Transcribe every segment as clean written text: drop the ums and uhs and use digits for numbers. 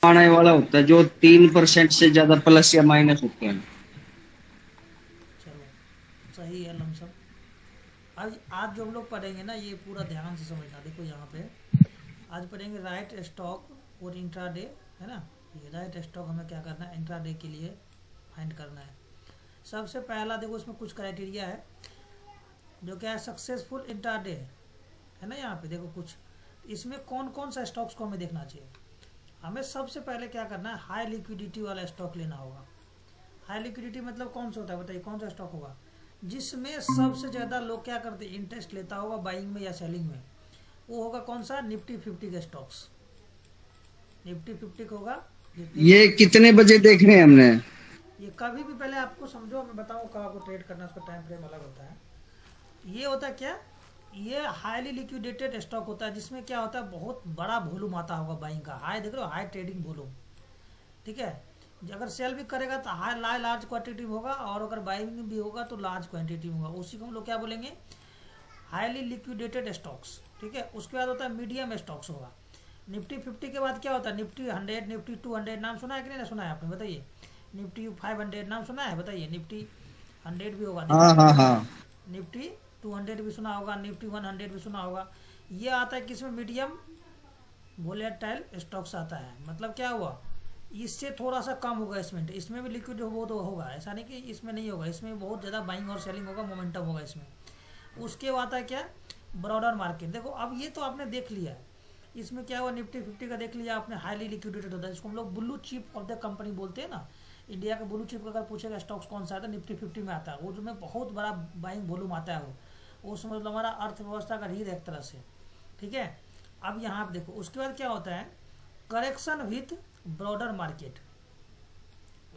आने वाला होता है जो 3% से ज्यादा प्लस या माइनस होते हैं। चलो, सही है लमसम। आज जो हम लोग पढ़ेंगे ना, ये पूरा ध्यान से समझना। देखो यहाँ पे आज पढ़ेंगे राइट स्टॉक और इंट्राडे, है ना। ये राइट स्टॉक हमें क्या करना है, इंट्राडे के लिए फाइंड करना है। सबसे पहला देखो, इसमें कुछ क्राइटेरिया है जो क्या है, सक्सेसफुल इंट्राडे है ना। यहाँ पे देखो कुछ, इसमें कौन कौन सा स्टॉक्स को हमें देखना चाहिए। हमें सबसे पहले क्या करना है, हाई लिक्विडिटी वाला स्टॉक लेना होगा। हाई लिक्विडिटी मतलब कौन सा होता है बताइए, कौन सा स्टॉक होगा जिसमें सबसे ज़्यादा लोग क्या करते हैं, इंटरेस्ट लेता होगा बाइंग में या सेलिंग में। वो होगा कौन सा, निफ्टी 50 के स्टॉक्स। निफ्टी 50 का होगा जितने भी। ये कितने बजे देख रहे हैं हमने? ये कभी भी पहले आपको समझो, मैं बताऊँ कब आपको ट्रेड करना है, उसका टाइम फ्रेम अलग होता है। ये होता है क्या, ये हाईली लिक्विडेटेड स्टॉक होता है जिसमें क्या होता है, बहुत बड़ा वॉल्यूम आता होगा बाइंग का। हाई देख रहे हो, हाई ट्रेडिंग वॉल्यूम, ठीक है। अगर सेल भी करेगा तो हाई लार्ज क्वांटिटी में होगा, और अगर बाइंग भी होगा तो लार्ज क्वांटिटी में होगा। उसी को हम लोग क्या बोलेंगे, हाईली लिक्विडेटेड स्टॉक्स, ठीक है। उसके बाद होता है मीडियम स्टॉक्स होगा। निफ्टी 50 के बाद क्या होता है, निफ्टी 100, निफ्टी 200, नाम सुना है कि नहीं ना सुना है आपने, बताइए। निफ्टी 500 नाम सुना है, बताइए। निफ्टी 100 भी होगा, देखो। हाँ हाँ हाँ। निफ्टी 200 भी सुना होगा, निफ्टी 100 भी सुना होगा। ये आता है किसमें, मीडियम वोलेटाइल स्टॉक्स आता है। मतलब क्या हुआ, इससे थोड़ा सा कम होगा इसमें। इसमें भी लिक्विड हो तो होगा, ऐसा नहीं कि इसमें नहीं होगा। इसमें बहुत ज़्यादा बाइंग और सेलिंग होगा, मोमेंटम होगा इसमें। उसके बाद है क्या, ब्रॉडर मार्केट। देखो अब ये तो आपने देख लिया है, इसमें क्या हुआ, निफ्टी 50 का देख लिया आपने, हाईली लिक्विडेटेड होता है, जिसको हम लोग blue chip off the company बोलते हैं ना। इंडिया का ब्लू चिप अगर पूछेगा स्टॉक्स कौन सा है तो निफ्टी 50 में आता है। वो जो में बहुत बड़ा बाइंग वॉल्यूम आता है, वो समझ लो हमारा अर्थव्यवस्था का रीढ़ एक तरह से, ठीक है। अब यहाँ पे देखो, उसके बाद क्या होता है, करेक्शन विथ ब्रॉडर मार्केट।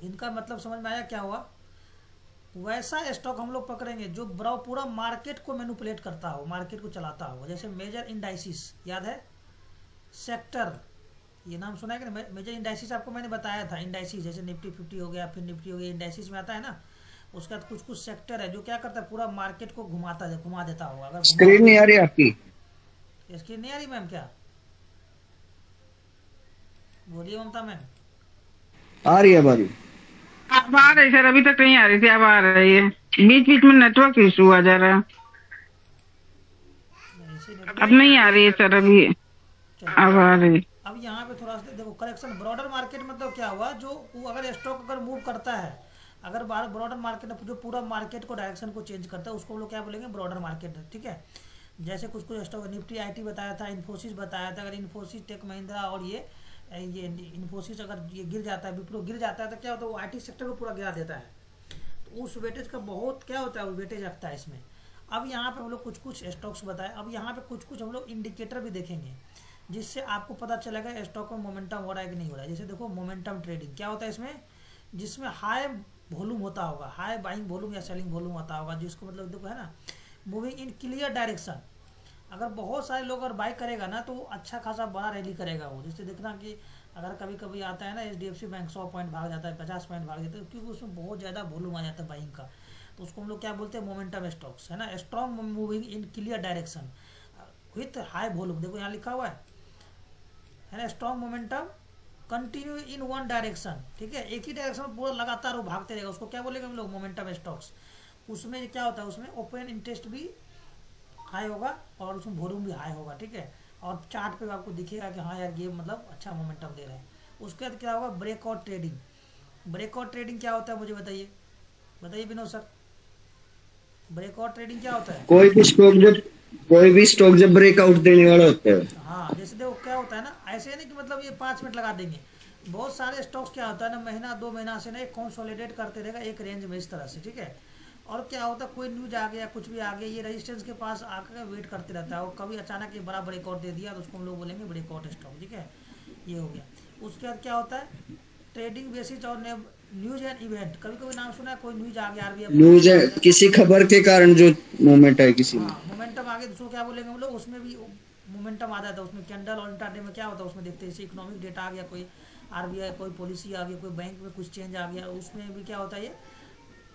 इनका मतलब समझ में आया क्या हुआ, वैसा स्टॉक हम लोग पकड़ेंगे जो पूरा मार्केट को मैनिपुलेट करता हो, मार्केट को चलाता हो। जैसे मेजर इंडाइसिस, याद है, सेक्टर, ये नाम सुना है कि नहीं। मेजर इंडाइसिस आपको मैंने बताया था, इंडाइसिस जैसे निफ्टी 50 हो गया, फिर निफ्टी हो गया, इंडाइसिस में आता है ना। उसके बाद कुछ कुछ सेक्टर है जो क्या करता है, पूरा मार्केट को घुमाता है, घुमा देता होगा। अगर स्क्रीन घुमाओगे, नहीं आ रही आपकी? इसकी नहीं आ रही मैम क्या, बोलिए ममता मैम। आ रही है बारी। अब आ रही सर, अभी तक नहीं आ रही थी, अब आ रही है। बीच बीच में नेटवर्क इशू आ जा रहा है। ऐसे अब नेटवर्क, नहीं आ रही है सर अभी। चलो अब कोई। आ रही। अब यहाँ पे थोड़ा सा देखो, करेक्शन ब्रॉडर मार्केट मतलब क्या हुआ, जो वो अगर स्टॉक अगर मूव करता है, अगर ब्रॉडर मार्केट जो पूरा मार्केट को डायरेक्शन को चेंज करता है, उसको हम लोग क्या बोलेंगे, ब्रॉडर मार्केट, ठीक है। जैसे कुछ कुछ स्टॉक, निफ्टी आईटी बताया था, इन्फोसिस बताया था। अगर इन्फोसिस, टेक महिंद्रा और ये इन्फोसिस अगर ये गिर जाता है, विप्रो गिर जाता है, तो क्या होता है, वो आईटी सेक्टर को पूरा गिरा देता है। तो उस वेटेज का बहुत क्या होता है, वो वेटेज रखता है इसमें। अब यहाँ पे हम लोग कुछ कुछ स्टॉक्स बताए। अब यहाँ पे कुछ कुछ हम लोग इंडिकेटर भी देखेंगे, जिससे आपको पता चलेगा स्टॉक में मोमेंटम हो रहा है कि नहीं हो रहा है। जैसे देखो, मोमेंटम ट्रेडिंग क्या होता है इसमें, जिसमें हाई वॉल्यूम होता होगा, हाई बाइंग वॉल्यूम या सेलिंग वॉल्यूम होता होगा, जिसको मतलब देखो है ना, मूविंग इन क्लियर डायरेक्शन। अगर बहुत सारे लोग अगर बाई करेगा ना, तो वो अच्छा खासा बड़ा रैली करेगा वो। जैसे देखना कि अगर कभी कभी आता है ना, HDFC बैंक 100 पॉइंट भाग जाता है, 50 पॉइंट भाग जाता है, क्योंकि उसमें बहुत ज़्यादा वॉल्यूम आ जाता है बाइंग का। तो उसको हम लोग क्या बोलते हैं, मोमेंटम स्टॉक्स, है ना। Strong moving in clear direction with high volume, देखो यहाँ लिखा हुआ है ना, strong momentum continue in one direction, ठीक है। एक ही डायरेक्शन में पूरा लगातार वो भागते रहेगा, उसको क्या बोलेंगे हम लोग, मोमेंटम स्टॉक्स। उसमें क्या होता है, उसमें ओपन इंटरेस्ट भी हाई होगा और उसमें वॉल्यूम भी हाई होगा, ठीक है। और चार्ट पे आपको दिखेगा कि हाँ यार, ये मतलब अच्छा मोमेंटम दे रहे हैं। उसके बाद क्या होगा, ब्रेकआउट ट्रेडिंग। ब्रेकआउट ट्रेडिंग क्या होता है, मुझे बताइए, बताइए विनोद सर, ब्रेकआउट ट्रेडिंग क्या होता है। कोई भी स्टॉक जब कोई भी स्टॉक जब ब्रेकआउट देने वाला होता है। हाँ, जैसे देखो क्या होता है ना, ऐसे नहीं कि मतलब ये 5 मिनट लगा देंगे। बहुत सारे स्टॉक्स क्या होता है ना, महीना 2 महीना से ना एक कंसोलिडेट करते रहेगा एक रेंज में, इस तरह से, ठीक है। और क्या होता है, कोई न्यूज आ गया, कुछ भी आ गया, ये रेजिस्टेंस के पास आकर वेट करते रहता है, और कभी अचानक ये बड़ा ब्रेकआउट दे दिया तो उसको हम लोग बोलेंगे ब्रेकआउट स्टॉक, ठीक है। ये हो गया। उसके बाद क्या होता है, ट्रेडिंग बेसिस और न्यूज एंड इवेंट। कभी कभी नाम सुना है, कोई न्यूज आ गया, आरबीआई न्यूज पॉलिसी है, आ गया। किसी खबर के कारण जो मूवमेंट है किसी में। हाँ, मोमेंटम आगे दूसरों क्या बोलेंगे हम लोग, उसमें भी मोमेंटम आ जाता है। उसमें कैंडल और इंट्राडे में क्या होता है, उसमें देखते हैं जैसे इकोनॉमिक डेटा आ गया, कोई आरबीआई कोई पॉलिसी आ गई, कोई बैंक में कुछ चेंज आ गया, उसमें भी क्या होता है, ये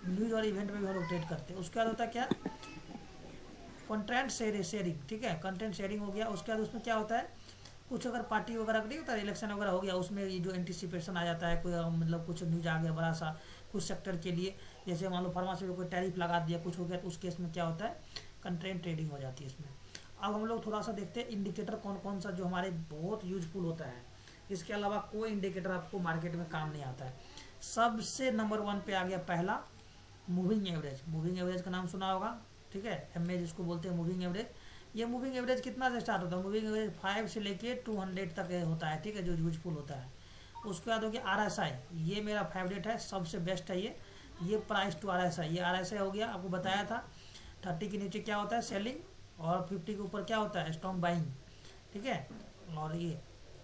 न्यूज और इवेंट में भी हम लोग ट्रेड करते हैं। उसके बाद होता है क्या, कंटेंट शेयरिंग, ठीक है। कंटेंट शेयरिंग हो गया। उसके बाद उसमें क्या होता है, कुछ अगर पार्टी वगैरह का नहीं होता, इलेक्शन वगैरह हो गया, उसमें ये जो एंटिसिपेशन आ जाता है, कोई मतलब कुछ न्यूज आ गया बड़ा सा कुछ सेक्टर के लिए, जैसे मान लो फार्मासी में कोई टैरिफ लगा दिया, कुछ हो गया, तो उस केस में क्या होता है, कंट्रेंट ट्रेडिंग हो जाती है इसमें। अब हम लोग थोड़ा सा देखते हैं इंडिकेटर कौन कौन सा जो हमारे बहुत यूजफुल होता है। इसके अलावा कोई इंडिकेटर आपको मार्केट में काम नहीं आता है। सबसे नंबर 1 पे आ गया पहला मूविंग एवरेज। मूविंग एवरेज का नाम सुना होगा, ठीक है, एमए जिसको बोलते हैं मूविंग एवरेज। ये मूविंग एवरेज कितना से स्टार्ट होता है? मूविंग एवरेज 5 से लेके 200 तक होता है, ठीक है, जो यूजफुल होता है। उसके बाद हो गया RSI, ये मेरा फेवरेट है, सबसे बेस्ट है ये प्राइस टू RSI। ये RSI हो गया, आपको बताया था 30 के नीचे क्या होता है, सेलिंग, और 50 के ऊपर क्या होता है, स्ट्रॉन्ग बाइंग, ठीक है। और ये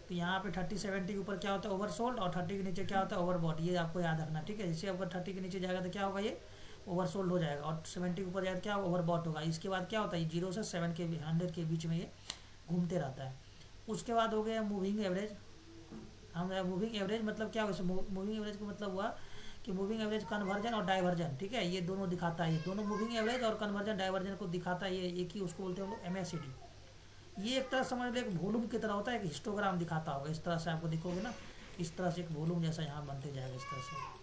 तो यहाँ पे 30-70 के ऊपर क्या होता है, ओवरसोल्ड, और 30 के नीचे क्या होता है, ओवरबॉट। ये आपको याद रखना, ठीक है। जैसे अगर 30 के नीचे जाएगा तो क्या होगा, ये ओवरसोल्ड हो जाएगा, और 70 के ऊपर जाएगा तो क्या ओवरबॉट होगा। इसके बाद क्या होता है, 0 से 100 के बीच में ये घूमते रहता है। उसके बाद हो गया मूविंग एवरेज। हम मूविंग एवरेज मतलब क्या हुआ, मूविंग एवरेज का मतलब हुआ कि मूविंग एवरेज कन्वर्जन और डाइवर्जन, ठीक है, ये दोनों दिखाता है। ये दोनों मूविंग एवरेज और कन्वर्जन डाइवर्जन को दिखाता है, ये एक ही, उसको बोलते हैं हम लोग MACD। ये एक तरह समझ लो एक वॉल्यूम की तरह होता है, एक हिस्टोग्राम दिखाता होगा, इस तरह से आपको दिखोगे ना, इस तरह से एक वॉल्यूम जैसा यहाँ बनते जाएगा इस तरह से।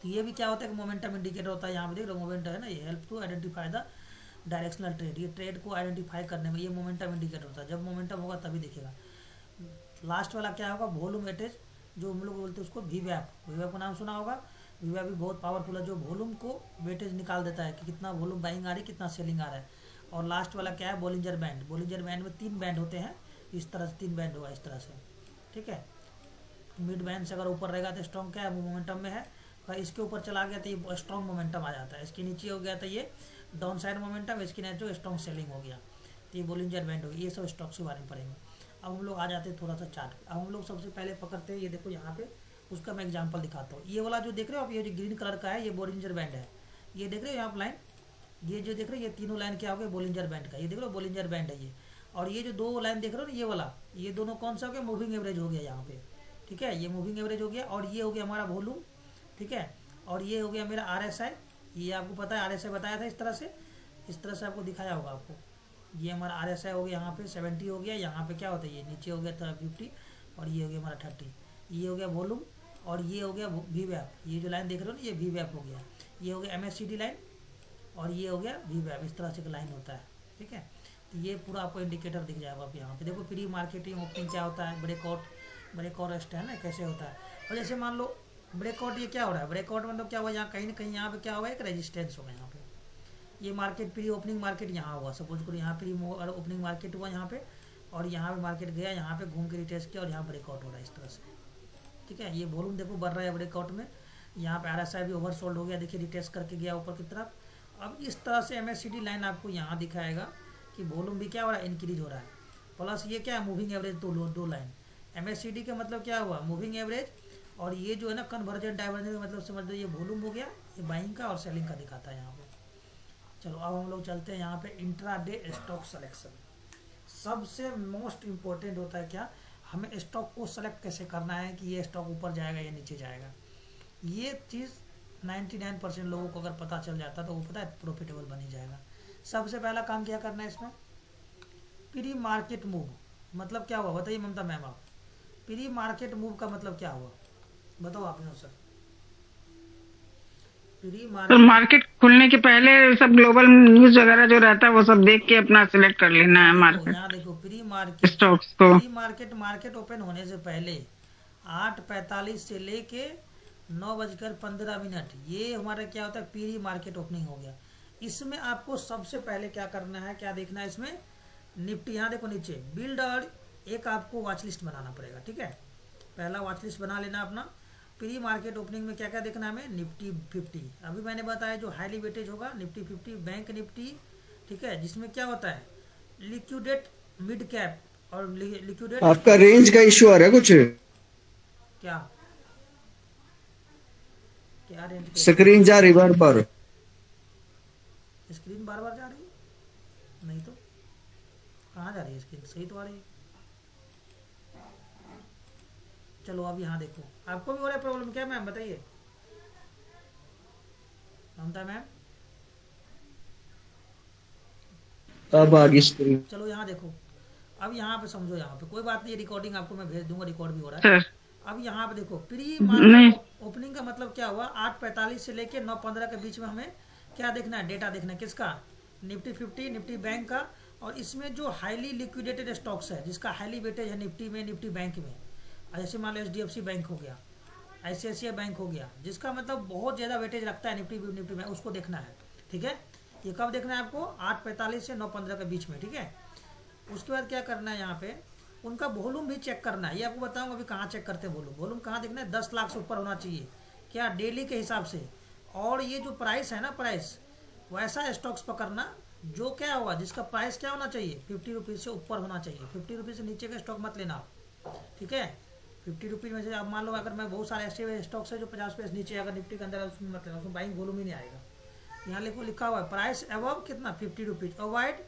तो ये भी क्या होता है, मोमेंटम इंडिकेटर होता है। यहाँ पे देख लो मोमेंटम है ना, ये help to identify the directional trade. ये ट्रेड को आइडेंटिफाई करने में ये मोमेंटम इंडिकेटर होता है। जब मोमेंटम होगा तभी दिखेगा। लास्ट वाला क्या होगा, वॉल्यूम वेटेज, जो हम लोग बोलते हैं उसको वीवैप। वीवैप का नाम सुना होगा। वीवैप भी बहुत पावरफुल है, जो वॉल्यूम को वेटेज निकाल देता है कि कितना वॉल्यूम बाइंग आ रही है, कितना सेलिंग आ रहा है। और लास्ट वाला क्या है, बोलिंजर बैंड। बोलिंजर बैंड में 3 बैंड होते हैं, इस तरह से 3 बैंड होगा इस तरह से, ठीक है। मिड बैंड से अगर ऊपर रहेगा तो स्ट्रॉन्ग क्या है, वो मोमेंटम में है। अगर इसके ऊपर चला गया तो ये स्ट्रॉन्ग मोमेंटम आ जाता है। इसके नीचे हो गया तो ये डाउन साइड मोमेंटम, इसके नीचे जो स्ट्रॉन्ग सेलिंग हो गया तो ये बोलिंजर बैंड हो गया। ये सब स्टॉक्स के बारे में पढ़ेंगे। अब हम लोग आ जाते हैं थोड़ा सा चार्ट पे। अब हम लोग सबसे पहले पकड़ते हैं, ये देखो यहाँ पे, उसका मैं एग्जांपल दिखाता हूँ। ये वाला जो देख रहे हो आप, ये जो ग्रीन कलर का है, ये बोलिंजर बैंड है। ये देख रहे हो यहाँ पे लाइन, ये जो देख रहे हो, ये तीनों लाइन क्या हो गया, बोलिंजर बैंड का। ये देख रहे हो बोलिंजर बैंड है ये। और ये जो 2 लाइन देख रहे हो ना, ये वाला, ये दोनों कौन सा हो गया, मूविंग एवरेज हो गया यहाँ पे, ठीक है। ये मूविंग एवरेज हो गया, और ये हो गया हमारा वॉल्यूम, ठीक है। और ये हो गया मेरा RSI। ये आपको पता है, RSI बताया था इस तरह से आपको दिखाया होगा आपको। ये हमारा RSI हो गया, यहाँ पे 70 हो गया। यहाँ पे क्या होता है, ये नीचे हो गया था 50, और ये हो गया हमारा 30। ये हो गया वॉल्यूम, और ये हो गया वीवैप। ये जो लाइन देख रहे हो ना, ये वीवैप हो गया। ये हो गया MACD लाइन, और ये हो गया वीवैप। इस तरह से लाइन होता है, ठीक है। तो ये पूरा आपको इंडिकेटर दिख जाएगा। आप यहाँ पे देखो, प्री मार्केटिंग ओपनिंग क्या होता है, ब्रेकआउट स्टैंड है कैसे होता है। और जैसे मान लो ब्रेकआउट, ये क्या हो रहा है, ब्रेकआउट मतलब क्या हुआ, यहाँ कहीं ना कहीं यहाँ पे क्या हुआ, एक रेजिस्टेंस होगा यहाँ पे। ये मार्केट प्री ओपनिंग मार्केट यहाँ हुआ, सपोज करो यहाँ प्री ओपनिंग मार्केट हुआ यहाँ पे, और यहाँ पे मार्केट गया, यहाँ पे घूम के रिटेस्ट किया, और यहाँ ब्रेकआउट हो रहा है इस तरह से, ठीक है। ये वॉल्यूम देखो बढ़ रहा है ब्रेकआउट में। यहाँ पे RSI भी ओवरसोल्ड हो गया, देखिए रिटेस्ट करके गया ऊपर की तरफ। अब इस तरह से MACD लाइन आपको यहाँ दिखाएगा कि वॉल्यूम भी क्या हो रहा है, इंक्रीज हो रहा है। प्लस ये क्या है, मूविंग एवरेज, दो लाइन। MACD का मतलब क्या हुआ, मूविंग एवरेज, और ये जो है ना कन्वर्जन डाइवर्जन का मतलब समझ लो, ये वॉल्यूम हो गया, ये बाइंग का और सेलिंग का दिखाता है यहाँ पे। चलो अब हम लोग चलते हैं यहाँ पे इंट्राडे स्टॉक सिलेक्शन। सबसे मोस्ट इम्पोर्टेंट होता है क्या, हमें स्टॉक को सेलेक्ट कैसे करना है कि ये स्टॉक ऊपर जाएगा या नीचे जाएगा। ये चीज़ 99% लोगों को अगर पता चल जाता तो वो पता है प्रॉफिटेबल बन ही जाएगा। सबसे पहला काम क्या करना है इसमें, प्री मार्केट मूव मतलब क्या हुआ, बताइए ममता मैम आप। प्री मार्केट मूव का मतलब क्या हुआ, बताओ आपने सर। प्री तो मार्केट खुलने के पहले सब ग्लोबल न्यूज वगैरह जो रहता है वो सब देख के अपना सिलेक्ट कर लेना है मार्केट। यहाँ देखो प्री मार्केट स्टॉक्स को, प्री मार्केट ओपन होने से पहले 8:45 से लेके 9:15, ये हमारा क्या होता है, प्री मार्केट ओपनिंग हो गया। इसमें आपको सबसे पहले क्या करना है, क्या देखना है इसमें, निफ्टी, यहाँ देखो नीचे बिल्ड, और एक आपको वॉच लिस्ट बनाना पड़ेगा, ठीक है। पहला वॉच लिस्ट बना लेना अपना। प्री मार्केट ओपनिंग में क्या क्या देखना है हमें, निफ्टी 50, अभी मैंने बताया जो हाईली वेटेज होगा निफ्टी 50, बैंक निफ्टी, ठीक है, जिसमें क्या होता है लिक्विडेट मिड कैप और लिक्विडेट। आपका रेंज का इश्यू आ रहा है कुछ, क्या क्या रेंज, स्क्रीन जा रही बार बार, स्क्रीन बार बार जा रही है, नहीं तो कहाँ जा रही है स्क्रीन, सही तो आ रही है। चलो अब यहाँ देखो, आपको भी हो रहा है प्रॉब्लम क्या मैम, बताइए ममता मैम। अब आगे स्क्रीन। चलो यहाँ देखो, अब यहाँ पे समझो, यहाँ पे कोई बात नहीं, रिकॉर्डिंग आपको मैं भेज दूंगा, रिकॉर्ड भी हो रहा है। सर अब यहाँ पे देखो प्री नहीं मार्केट ओपनिंग का मतलब क्या हुआ, 8:45 से लेके 9:15 के बीच में हमें क्या देखना है, डेटा देखना है, किसका, निफ्टी 50 निफ्टी बैंक का। और इसमें जो हाईली लिक्विडेटेड स्टॉक्स है, जिसका हाईली वेटेज है निफ्टी में, निफ्टी बैंक में, जैसे मान लो HDFC बैंक हो गया, ICICI बैंक हो गया, जिसका मतलब बहुत ज़्यादा वेटेज रखता है निफ्टी में, उसको देखना है। ठीक है, ये कब देखना है आपको, 8:45 से 9:15 के बीच में। ठीक है, उसके बाद क्या करना है, यहाँ पे उनका वॉल्यूम भी चेक करना है। ये आपको बताऊंगा अभी कहाँ चेक करते हैं वॉल्यूम कहाँ देखना है, 10 लाख से ऊपर होना चाहिए क्या, डेली के हिसाब से। और ये जो प्राइस है ना, प्राइस वैसा स्टॉक्स पकड़ना जो क्या होगा, जिसका प्राइस क्या होना चाहिए, 50 रुपीज़ से ऊपर होना चाहिए। 50 रुपीज़ से नीचे का स्टॉक मत लेना आप। ठीक है, 50 रुपीज़ में से अब मान लो अगर मैं बहुत सारे ऐसे स्टॉक्स है जो 50 पैसे नीचे, अगर निफ्टी के अंदर, उसमें मत लेना, उसमें बाइंग वॉल्यूम ही नहीं आएगा। यहाँ लिखा हुआ है प्राइस अबव कितना, 50 रुपीज़। अवॉइड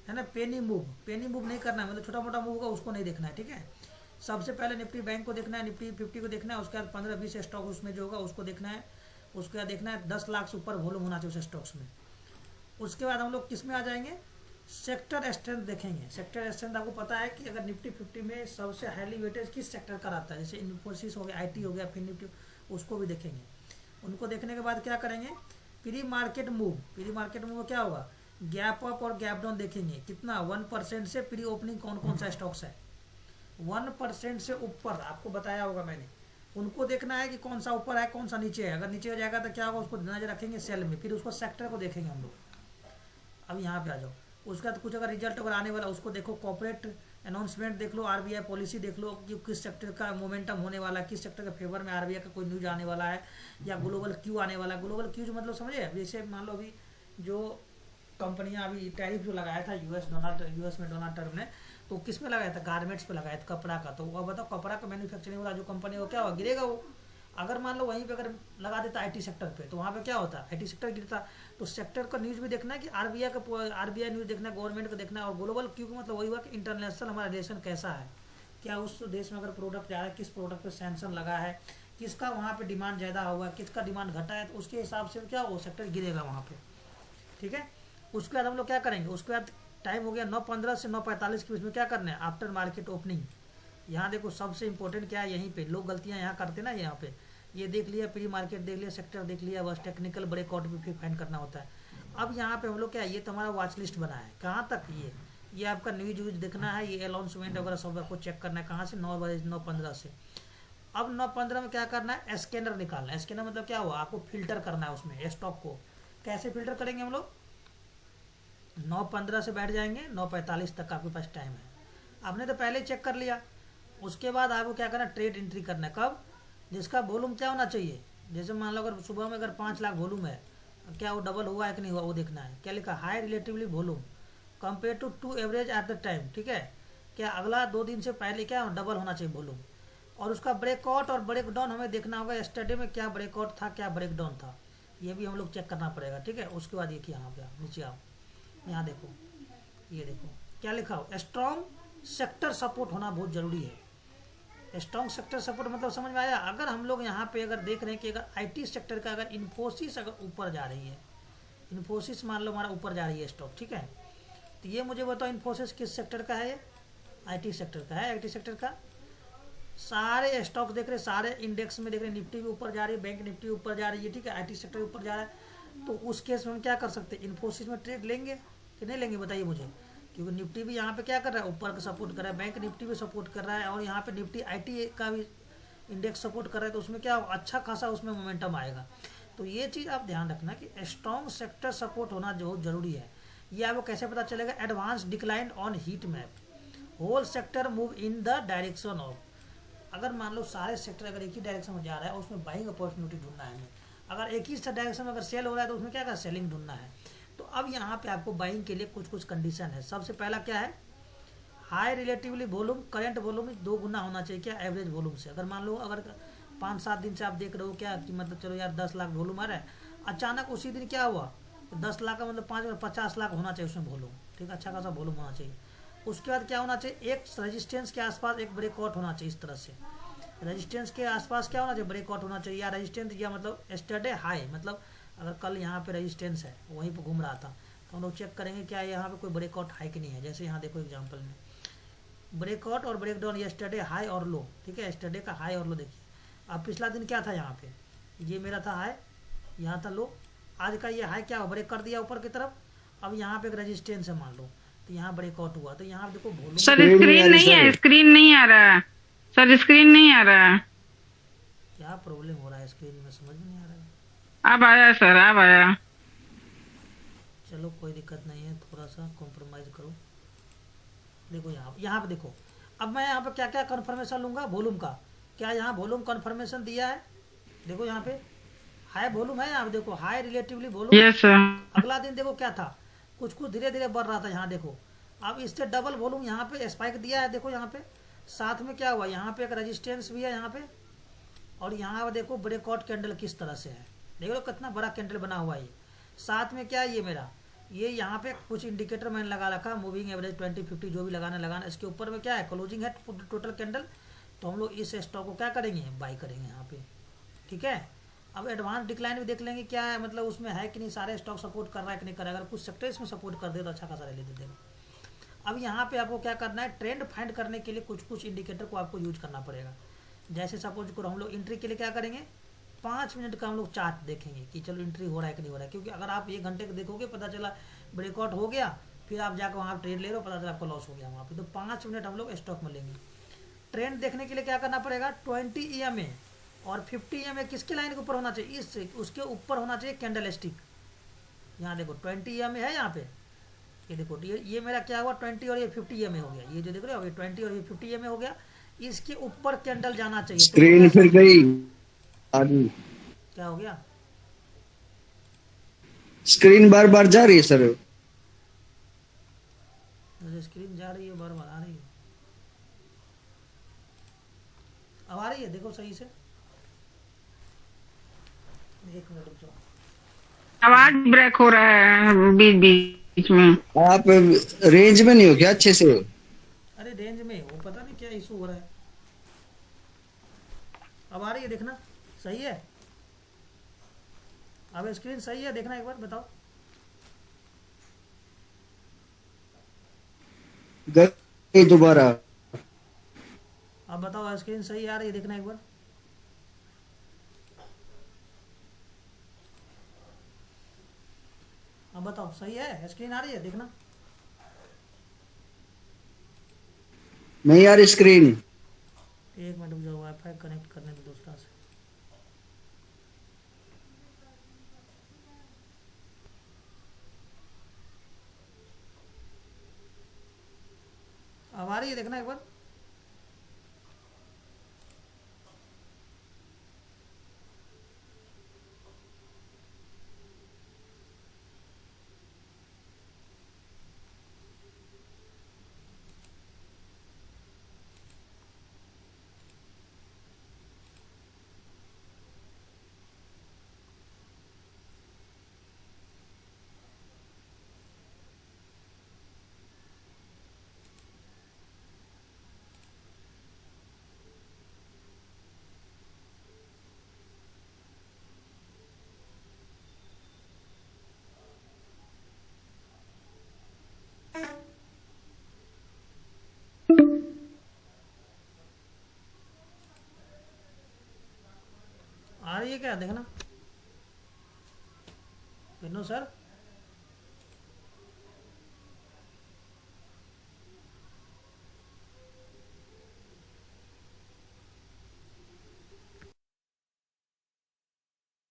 है ना पेनी मूव नहीं करना है, मतलब छोटा मोटा मूव होगा उसको नहीं देखना है। ठीक है, सबसे पहले निफ्टी बैंक को देखना है, निफ्टी 50 को देखना है, उसके बाद 15-20 स्टॉक उसमें जो होगा उसको देखना है। उसके बाद देखना है 10 लाख से ऊपर वॉल्यूम होना चाहिए उस स्टॉक्स में। उसके बाद हम लोग किस में आ जाएंगे, सेक्टर स्ट्रेंथ देखेंगे। सेक्टर स्ट्रेंथ आपको पता है कि अगर निफ्टी 50 में सबसे हाईली वेटेज किस सेक्टर का रहता है, जैसे इन्फोसिस हो गया, IT हो गया, फिर निफ्टी, उसको भी देखेंगे। उनको देखने के बाद क्या करेंगे, प्री मार्केट मूव क्या होगा, गैप अप और गैप डाउन देखेंगे, कितना 1% से प्री ओपनिंग कौन कौन सा स्टॉक्स है, 1% से ऊपर आपको बताया होगा मैंने। उनको देखना है कि कौन सा ऊपर है कौन सा नीचे है। अगर नीचे हो जाएगा तो क्या होगा, उसको नजर रखेंगे सेल में, फिर उसको सेक्टर को देखेंगे हम लोग। अब यहाँ पे आ जाओ, उसका तो कुछ अगर रिजल्ट अगर आने वाला उसको देखो, कॉर्पोरेट अनाउंसमेंट देख लो, RBI पॉलिसी देख लो कि किस सेक्टर का मोमेंटम होने वाला है, किस सेक्टर के फेवर में RBI का कोई न्यूज आने वाला है, या ग्लोबल क्यू आने वाला है। ग्लोबल क्यू जो मतलब समझे, जैसे मान लो अभी जो कंपनियां अभी टैरिफ जो लगाया था यूएस में डोनाल्ड ट्रम्प ने, तो किस में लगाया था, गारमेंट्स पे लगाया था, कपड़ा का। तो वो बताओ कपड़ा का मैन्युफैक्चरिंग वाला जो कंपनी हो क्या होगा, गिरेगा वो। अगर मान लो वहीं पे अगर लगा देता IT सेक्टर पे, तो वहाँ पे क्या होता, IT सेक्टर गिरता। तो सेक्टर का न्यूज़ भी देखना है कि RBI न्यूज़ देखना है, गवर्नमेंट को देखना है। और ग्लोबल क्यों का मतलब वही हुआ कि इंटरनेशनल हमारा रिलेशन कैसा है, क्या उस देश में अगर प्रोडक्ट जा रहा है, किस प्रोडक्ट पे सैंक्शन लगा है, किसका वहाँ पे डिमांड ज़्यादा हुआ, किसका डिमांड घटा है, तो उसके हिसाब से क्या वो सेक्टर गिरेगा वहाँ पे। ठीक है, उसके बाद हम लोग क्या करेंगे, उसके बाद टाइम हो गया 9:15 से 9:45 के बीच में क्या करना है, आफ्टर मार्केट ओपनिंग। यहाँ देखो सबसे इंपॉर्टेंट क्या है, यहीं पे लोग गलतियाँ यहाँ करते ना, यहाँ पे ये देख लिया, प्री मार्केट देख लिया, सेक्टर देख लिया, बस टेक्निकल ब्रेकआउट भी फिर फाइंड करना होता है। अब यहाँ पे हम लोग क्या, ये तो हमारा वॉच लिस्ट बना है, कहाँ तक ये आपका न्यूज व्यूज देखना है, ये अनाउंसमेंट वगैरह सब आपको चेक करना है, कहाँ से 9:15 से। अब 9:15 में क्या करना है, स्कैनर निकालना है। स्कैनर मतलब क्या हुआ, आपको फिल्टर करना है उसमें स्टॉक को। कैसे फिल्टर करेंगे हम लोग, 9:15 से बैठ जाएंगे, 9:45 तक आपके पास टाइम है। आपने तो पहले चेक कर लिया, उसके बाद आपको क्या करना है, ट्रेड एंट्री करना है। कब, जिसका वॉल्यूम क्या होना चाहिए, जैसे मान लो अगर सुबह में अगर 5 लाख वॉल्यूम है, क्या वो डबल हुआ है कि नहीं हुआ वो देखना है। क्या लिखा, high relatively volume compare to average at the time. ठीक है, क्या अगला 2 दिन से पहले क्या डबल होना चाहिए वॉल्यूम। और उसका ब्रेकआउट और ब्रेक डाउन हमें देखना होगा, स्टडी में क्या ब्रेकआउट था क्या ब्रेक डाउन था, ये भी हम लोग चेक करना पड़ेगा। ठीक है, उसके बाद देखिए यहाँ पे नीचे आओ, यहाँ देखो, ये देखो क्या लिखा हो, स्ट्रॉन्ग सेक्टर सपोर्ट होना बहुत जरूरी है। स्ट्रॉन्ग सेक्टर सपोर्ट मतलब समझ में आया। अगर हम लोग यहाँ पे अगर देख रहे हैं कि अगर IT सेक्टर का अगर इन्फोसिस अगर ऊपर जा रही है, इन्फोसिस मान लो हमारा ऊपर जा रही है स्टॉक, ठीक है, तो ये मुझे बताओ इन्फोसिस किस सेक्टर का है, ये IT सेक्टर का है। IT सेक्टर का सारे स्टॉक देख रहे, सारे इंडेक्स में देख रहे, निफ्टी भी ऊपर जा रही है, बैंक निफ्टी ऊपर जा रही है, ठीक है, IT सेक्टर ऊपर जा रहा है। तो उस केस में हम क्या कर सकते हैं, इन्फोसिस में ट्रेड लेंगे कि नहीं लेंगे, बताइए मुझे। क्योंकि निफ्टी भी यहाँ पे क्या कर रहा है, ऊपर का सपोर्ट कर रहा है, बैंक निफ्टी भी सपोर्ट कर रहा है, और यहाँ पे निफ्टी IT का भी इंडेक्स सपोर्ट कर रहा है, तो उसमें क्या अच्छा खासा उसमें मोमेंटम आएगा। तो ये चीज़ आप ध्यान रखना कि स्ट्रॉन्ग सेक्टर सपोर्ट होना बहुत जरूरी है। ये आपको कैसे पता चलेगा, advance decline on heat map, whole sector move in the direction of. अगर मान लो सारे सेक्टर अगर एक ही डायरेक्शन में जा रहा है, उसमें बाइंग अपॉर्चुनिटी ढूंढना है हमें। अगर एक ही डायरेक्शन में अगर सेल हो रहा है तो उसमें क्या कर सेलिंग ढूंढना है। तो अब यहाँ पे आपको बाइंग के लिए कुछ कुछ कंडीशन है। सबसे पहला क्या है, high relatively volume, current volume 2 गुना होना चाहिए क्या, एवरेज वॉल्यूम से। अगर मान लो अगर 5-7 दिन से आप देख रहे हो क्या कि मतलब चलो यार 10 लाख वॉल्यूम आ रहा है, अचानक उसी दिन क्या हुआ, 10 लाख का मतलब 50 लाख होना चाहिए उसमें वॉल्यूम, ठीक है, अच्छा खासा वॉल्यूम होना चाहिए। उसके बाद क्या होना चाहिए, एक रेजिस्टेंस के आसपास एक ब्रेकआउट होना चाहिए। इस तरह से रेजिस्टेंस के आसपास क्या होना चाहिए, ब्रेकआउट होना चाहिए, या रेजिस्टेंस या मतलब एस्टरडे हाई, मतलब अगर कल यहाँ पे रेजिस्टेंस है वहीं पे घूम रहा था, तो हम लोग चेक करेंगे क्या यहाँ पे कोई ब्रेकआउट हाई कि नहीं है। जैसे यहाँ देखो एग्जांपल में ब्रेकआउट और ब्रेक डाउन, यस्टरडे हाई और लो, ठीक है। यस्टरडे का हाई और लो देखिए। अब पिछला दिन क्या था यहाँ पे, ये मेरा था हाई, यहाँ था लो। आज का ये हाई क्या हुआ, ब्रेक कर दिया ऊपर की तरफ। अब यहाँ पे एक रेजिस्टेंस है मान लो, तो यहाँ ब्रेकआउट हुआ, तो यहाँ देखो वॉल्यूम सर स्क्रीन नहीं आ स्क्रीन रही नहीं है, सर। स्क्रीन नहीं आ रहा सर, स्क्रीन नहीं आ रहा। क्या प्रॉब्लम हो रहा है स्क्रीन में, समझ में नहीं आ रहा है। अब आया सर, अब आया। चलो कोई दिक्कत नहीं है, थोड़ा सा कॉम्प्रोमाइज़ करो। देखो यहाँ पे देखो। अब मैं यहाँ पे क्या क्या कन्फर्मेशन लूँगा, वॉल्यूम का। क्या यहाँ वॉल्यूम कन्फर्मेशन दिया है, देखो यहाँ पे हाई वॉल्यूम है, यहाँ पे देखो high relatively volume. Yes sir. अगला दिन देखो क्या था, कुछ कुछ धीरे धीरे बढ़ रहा था, यहाँ देखो। अब इससे डबल वॉल्यूम यहाँ पे स्पाइक दिया है, देखो यहाँ पे। साथ में क्या हुआ, यहाँ पे एक रेजिस्टेंस भी है यहाँ पे, और यहाँ पे देखो ब्रेकआउट कैंडल किस तरह से है, देख लो कितना बड़ा कैंडल बना हुआ है ये। साथ में क्या है ये मेरा, ये यहाँ पे कुछ इंडिकेटर मैंने लगा रखा, मूविंग एवरेज 20-50 जो भी लगाना। इसके ऊपर में क्या है, क्लोजिंग है टोटल कैंडल। तो हम लोग इस स्टॉक को क्या करेंगे, बाई करेंगे यहाँ पे, ठीक है। अब एडवांस डिक्लाइन भी देख लेंगे क्या है, मतलब उसमें है कि नहीं, सारे स्टॉक सपोर्ट कर रहा है कि नहीं कर रहा है। अगर कुछ सेक्टर इसमें सपोर्ट कर दे तो अच्छा खासा ले देगा। अब यहाँ पे आपको क्या करना है, ट्रेंड फाइंड करने के लिए कुछ कुछ इंडिकेटर को आपको यूज करना पड़ेगा। जैसे सपोज करो हम लोग एंट्री के लिए क्या करेंगे, 5 मिनट का हम लोग चार्ट देखेंगे कि चलो एंट्री हो रहा है कि नहीं हो रहा है। क्योंकि अगर आप 1 घंटे का देखोगे, पता चला ब्रेकआउट हो गया, फिर आप जाकर वहाँ ट्रेड ले रहे हो, पता चला आपको लॉस हो गया वहाँ पे। तो 5 मिनट हम लोग स्टॉक में लेंगे। ट्रेंड देखने के लिए क्या करना पड़ेगा, 20 EMA और 50 EMA किसके लाइन के ऊपर होना चाहिए, इससे उसके ऊपर होना चाहिए कैंडल स्टिक। यहाँ देखो 20 EMA है यहाँ पे, ये देखो ये मेरा क्या हुआ 20 और ये 50 EMA हो गया। ये जो देख रहे हो ये 20 और ये 50 EMA हो गया, इसके ऊपर कैंडल जाना चाहिए। तो स्क्रीन फिर गई आगे, क्या हो गया, स्क्रीन बार बार जा रही है सर। स्क्रीन जा रही है, बार बार आ रही है। अब आ रही है, देखो सही से। 1 मिनट रुक जाओ। आवाज ब्रेक हो रहा है बीच बीच में। आप रेंज में नहीं हो क्या अच्छे से? अरे रेंज में वो पता नहीं क्या इशू हो रहा है। अब आ रही है, देखना सही है। अब स्क्रीन सही है, देखना एक बार बताओ। गई दोबारा। अब बताओ स्क्रीन सही आ रही है, देखना एक बार। अब बताओ सही है, स्क्रीन आ रही है, देखना। नहीं यार स्क्रीन। 1 मिनट रुक जाओ, वाईफाई कनेक्ट करने में दूसरा से। अब आ रही है, देखना एक बार। आ रही है क्या, देखना। विनो सर